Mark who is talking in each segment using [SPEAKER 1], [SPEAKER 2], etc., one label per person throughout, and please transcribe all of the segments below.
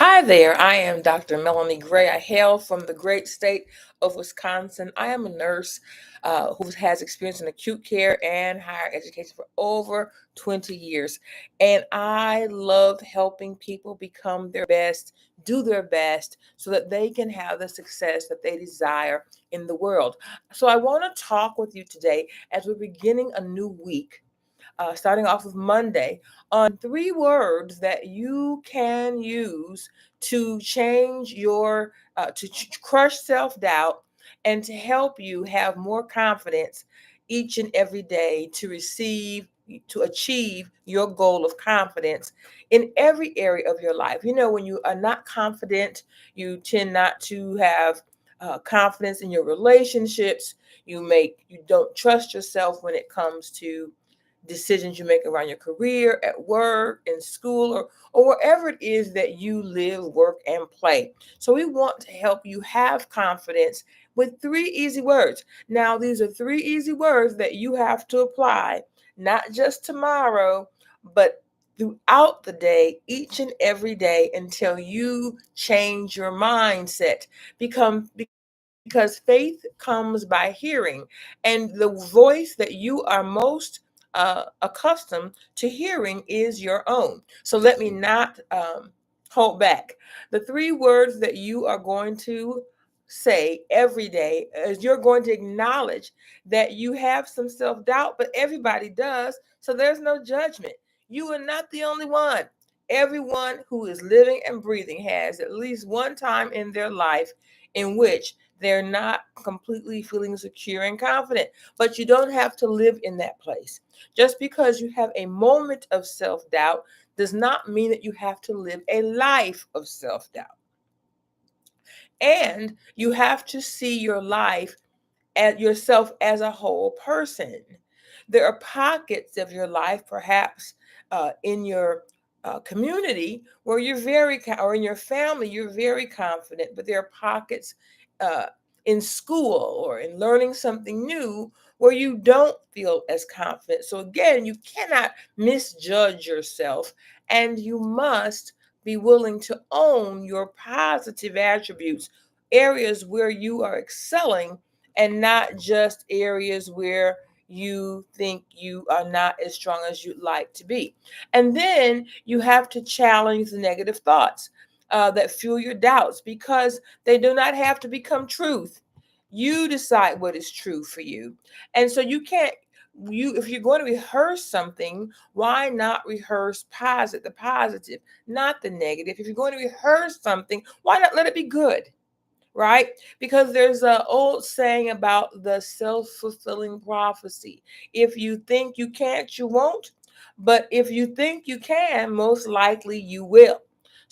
[SPEAKER 1] Hi there, I am Dr. Melanie Gray. I hail from the great state of Wisconsin. I am a nurse who has experience in acute care and higher education for over 20 years. And I love helping people become their best, do their best, so that they can have the success that they desire in the world. So I want to talk with you today as we're beginning a new week, starting off with Monday, on three words that you can use to change crush self doubt and to help you have more confidence each and every day to achieve your goal of confidence in every area of your life. You know, when you are not confident, you tend not to have confidence in your relationships. You don't trust yourself when it comes to decisions you make around your career, at work, in school, or wherever it is that you live, work, and play. So we want to help you have confidence with three easy words. Now, these are three easy words that you have to apply, not just tomorrow, but throughout the day, each and every day, until you change your mindset. Become because faith comes by hearing, and the voice that you are most accustomed to hearing is your own. So let me not hold back. The three words that you are going to say every day is you're going to acknowledge that you have some self doubt, but everybody does. So there's no judgment. You are not the only one. Everyone who is living and breathing has at least one time in their life in which they're not completely feeling secure and confident. But you don't have to live in that place. Just because you have a moment of self doubt does not mean that you have to live a life of self doubt. And you have to see your life at yourself as a whole person. There are pockets of your life, perhaps in your community, where or in your family, you're very confident, but there are pockets uh, in school or in learning something new where you don't feel as confident. So, again, you cannot misjudge yourself, and you must be willing to own your positive attributes, areas where you are excelling, and not just areas where you think you are not as strong as you'd like to be. And then you have to challenge the negative thoughts that fuel your doubts, because they do not have to become truth. You decide what is true for you. And so you can't you if you're going to rehearse something, why not rehearse the positive, not the negative? If you're going to rehearse something, why not let it be good? Right? Because there's an old saying about the self-fulfilling prophecy. If you think you can't, you won't. But if you think you can, most likely you will.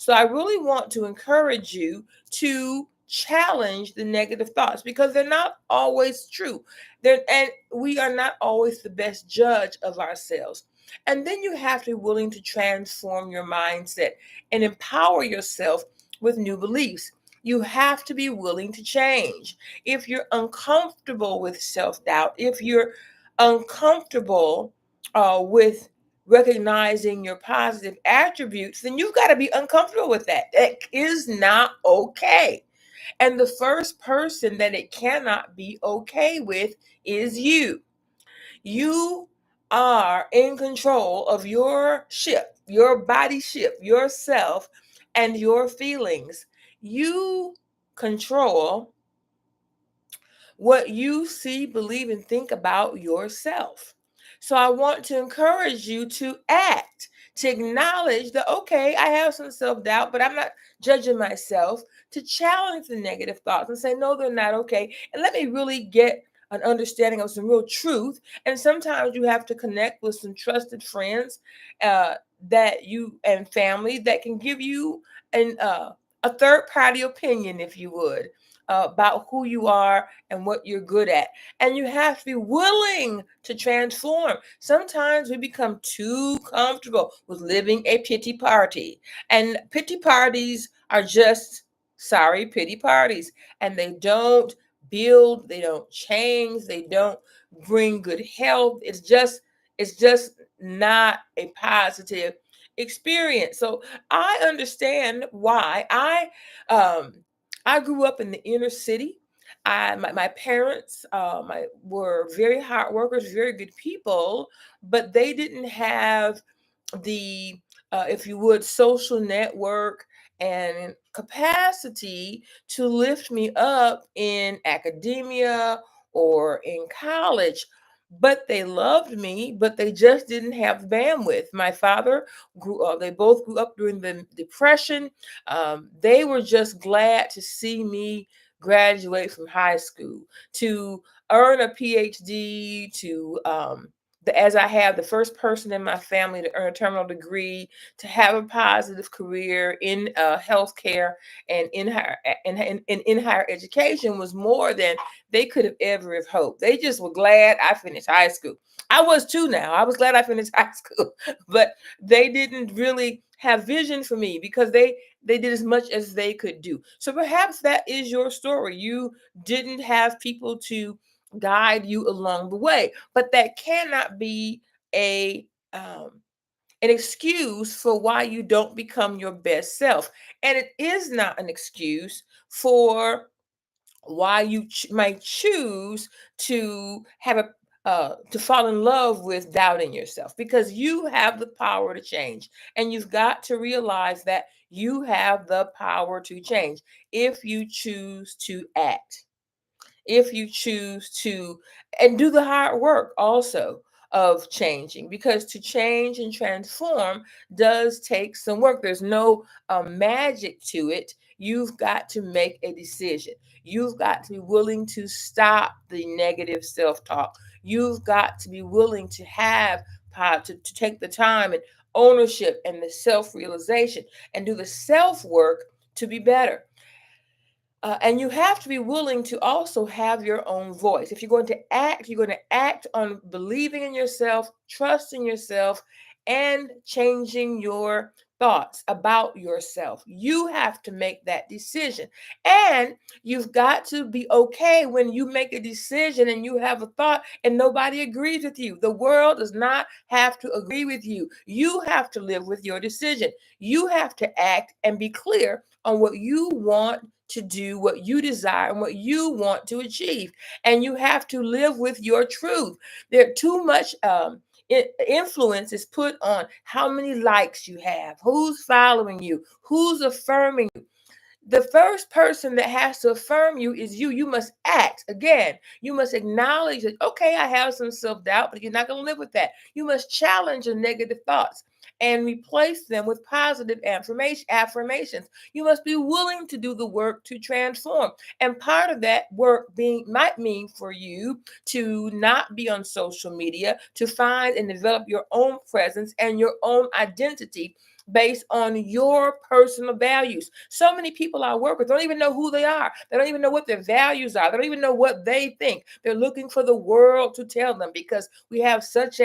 [SPEAKER 1] So I really want to encourage you to challenge the negative thoughts, because they're not always true. And we are not always the best judge of ourselves. And then you have to be willing to transform your mindset and empower yourself with new beliefs. You have to be willing to change. If you're uncomfortable with self doubt, if you're uncomfortable with recognizing your positive attributes, then you've got to be uncomfortable with that. That is not okay. And the first person that it cannot be okay with is you. You are in control of your ship, your body ship, yourself, and your feelings. You control what you see, believe, and think about yourself. So I want to encourage you to act, to acknowledge that, okay, I have some self doubt, but I'm not judging myself, to challenge the negative thoughts and say, no, they're not okay. And let me really get an understanding of some real truth. And sometimes you have to connect with some trusted friends uh, and family that can give you a third party opinion, if you would, about who you are and what you're good at. And you have to be willing to transform. Sometimes we become too comfortable with living a pity party. And pity parties are just, sorry, pity parties. And they don't build, they don't change, they don't bring good health. It's just not a positive experience. So I understand why. I grew up in the inner city. My parents were very hard workers, very good people, but they didn't have the if you would, social network and capacity to lift me up in academia or in college. But they loved me, but they just didn't have bandwidth. My father they both grew up during the Depression. They were just glad to see me graduate from high school, to earn a PhD, as I have the first person in my family to earn a terminal degree, to have a positive career in healthcare and in higher education was more than they could have ever have hoped. They just were glad I finished high school. I was too now. I was glad I finished high school, but they didn't really have vision for me because they did as much as they could do. So perhaps that is your story. You didn't have people to guide you along the way, but that cannot be a an excuse for why you don't become your best self, and it is not an excuse for why you might choose to have a to fall in love with doubting yourself, because you have the power to change, and you've got to realize that you have the power to change if you choose to act, if you choose to, and do the hard work also of changing, because to change and transform does take some work. There's no magic to it. You've got to make a decision. You've got to be willing to stop the negative self-talk. You've got to be willing to have to take the time and ownership and the self-realization and do the self-work to be better. And you have to be willing to also have your own voice. If you're going to act, you're going to act on believing in yourself, trusting yourself, and changing your thoughts about yourself. You have to make that decision. And you've got to be okay when you make a decision and you have a thought and nobody agrees with you. The world does not have to agree with you. You have to live with your decision. You have to act and be clear on what you want to do, what you desire, and what you want to achieve. And you have to live with your truth. There too much influence is put on how many likes you have, who's following you, who's affirming you. The first person that has to affirm you is you. You must act. Again, you must acknowledge that, okay, I have some self-doubt, but you're not going to live with that. You must challenge your negative thoughts and replace them with positive affirmations. You must be willing to do the work to transform. And part of that work might mean for you to not be on social media, to find and develop your own presence and your own identity based on your personal values. So many people I work with don't even know who they are. They don't even know what their values are. They don't even know what they think. They're looking for the world to tell them, because we have such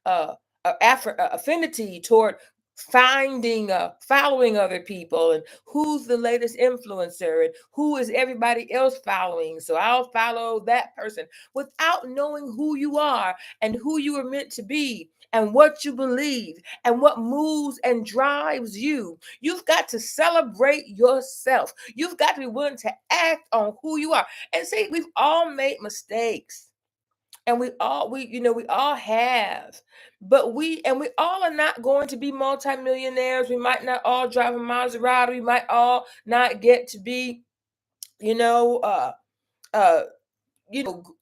[SPEAKER 1] uh, affinity toward following other people, and who's the latest influencer and who is everybody else following, so I'll follow that person, without knowing who you are and who you are meant to be and what you believe and what moves and drives you. You've got to celebrate yourself. You've got to be willing to act on who you are. And see, we've all made mistakes. And we all have, but we all are not going to be multimillionaires. We might not all drive a Maserati. We might all not get to be, you know, uh,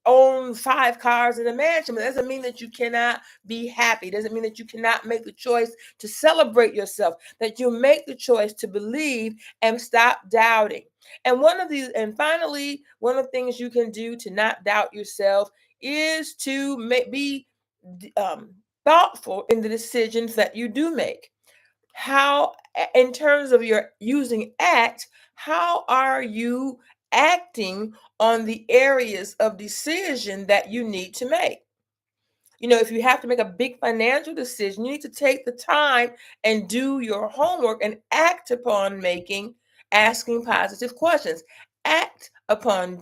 [SPEAKER 1] own 5 cars in a mansion. But that doesn't mean that you cannot be happy. It doesn't mean that you cannot make the choice to celebrate yourself, that you make the choice to believe and stop doubting. And finally, one of the things you can do to not doubt yourself is to be um, thoughtful in the decisions that you do make. How, in terms of your using act, how are you acting on the areas of decision that you need to make? If you have to make a big financial decision, you need to take the time and do your homework and act upon asking positive questions. Act upon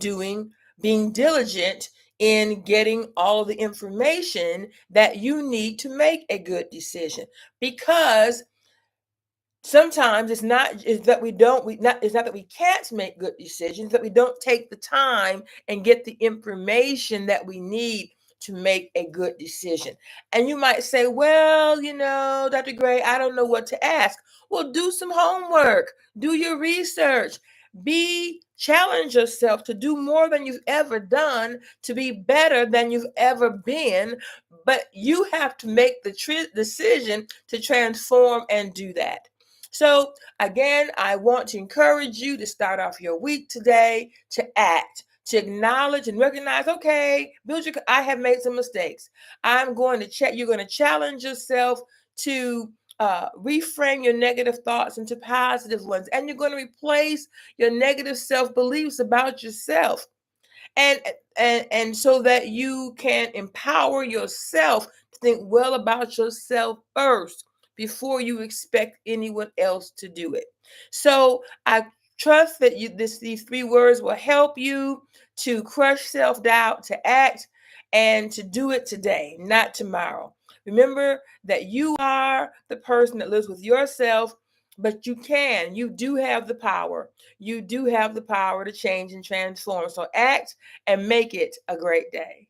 [SPEAKER 1] being diligent in getting all the information that you need to make a good decision. Because Sometimes it's not is that we don't we not it's not that we can't make good decisions, that we don't take the time and get the information that we need to make a good decision. And you might say, well, Dr. Gray, I don't know what to ask. Well, do some homework, do your research, be challenge yourself to do more than you've ever done, to be better than you've ever been. But you have to make the decision to transform and do that. So, again, I want to encourage you to start off your week today to act, to acknowledge and recognize, okay, I have made some mistakes. I'm going to check, you're going to challenge yourself to reframe your negative thoughts into positive ones. And you're going to replace your negative self beliefs about yourself, and and so that you can empower yourself to think well about yourself first before you expect anyone else to do it. So I trust that these three words will help you to crush self-doubt, to act, and to do it today, not tomorrow. Remember that you are the person that lives with yourself, but you do have the power. You do have the power to change and transform. So act and make it a great day.